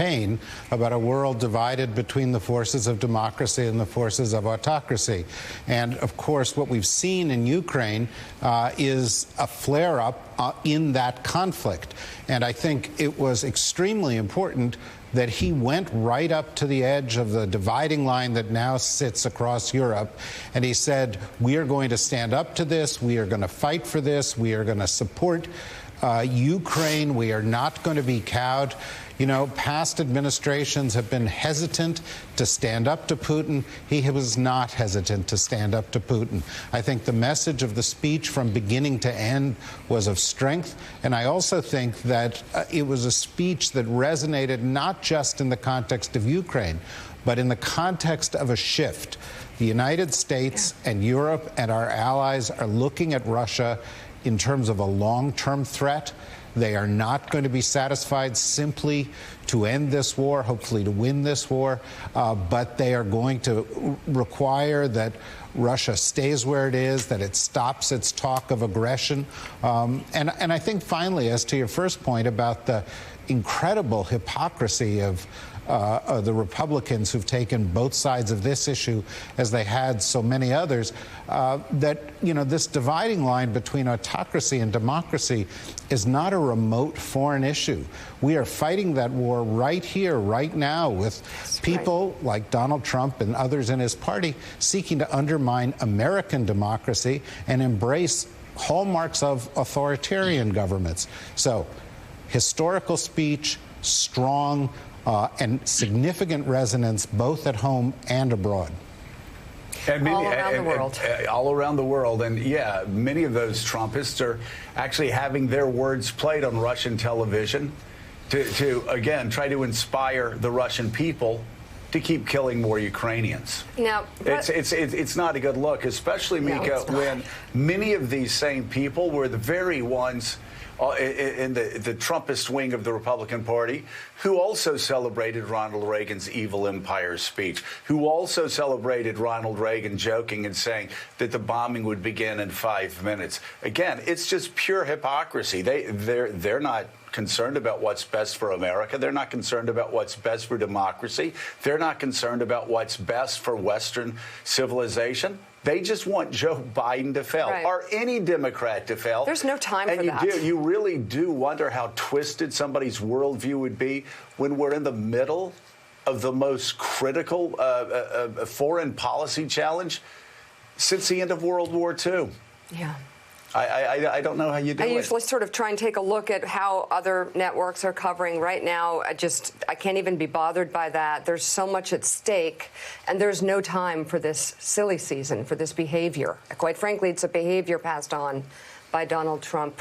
campaign about a world divided between the forces of democracy and the forces of autocracy. And, of course, what we've seen in Ukraine is a flare-up in that conflict. And I think it was extremely important that he went right up to the edge of the dividing line that now sits across Europe. And he said, we are going to stand up to this. We are going to fight for this. We are going to support Ukraine. We are not going to be cowed. You know, past administrations have been hesitant to stand up to Putin. He was not hesitant to stand up to Putin. I think the message of the speech from beginning to end was of strength. And I also think that it was a speech that resonated not just in the context of Ukraine, but in the context of a shift. The United States and Europe and our allies are looking at Russia in terms of a long-term threat. They are not going to be satisfied simply to end this war, hopefully to win this war, but they are going to require that Russia stays where it is, that it stops its talk of aggression. And I think finally, as to your first point about the incredible hypocrisy of the Republicans who've taken both sides of this issue, as they had so many others, that, you know, this dividing line between autocracy and democracy is not a remote foreign issue. We are fighting that war right here, right now, with people like Donald Trump and others in his party seeking to undermine American democracy and embrace hallmarks of authoritarian governments. So, historical speech, strong, and significant resonance both at home and abroad. And many, all around the world. All around the world. And, yeah, many of those Trumpists are actually having their words played on Russian television to again, try to inspire the Russian people to keep killing more Ukrainians. Now, it's not a good look, especially, Mika, when many of these same people were the very ones in the Trumpist wing of the Republican Party, who also celebrated Ronald Reagan's evil empire speech, who also celebrated Ronald Reagan joking and saying that the bombing would begin in 5 minutes. Again, it's just pure hypocrisy. They're not concerned about what's best for America. They're not concerned about what's best for democracy. They're not concerned about what's best for Western civilization. They just want Joe Biden to fail, or any Democrat to fail. There's no time for that. And you really do wonder how twisted somebody's worldview would be when we're in the middle of the most critical foreign policy challenge since the end of World War II. Yeah. I don't know how you do it. I usually sort of try and take a look at how other networks are covering. Right now, I can't even be bothered by that. There's so much at stake, and there's no time for this silly season, for this behavior. Quite frankly, it's a behavior passed on by Donald Trump.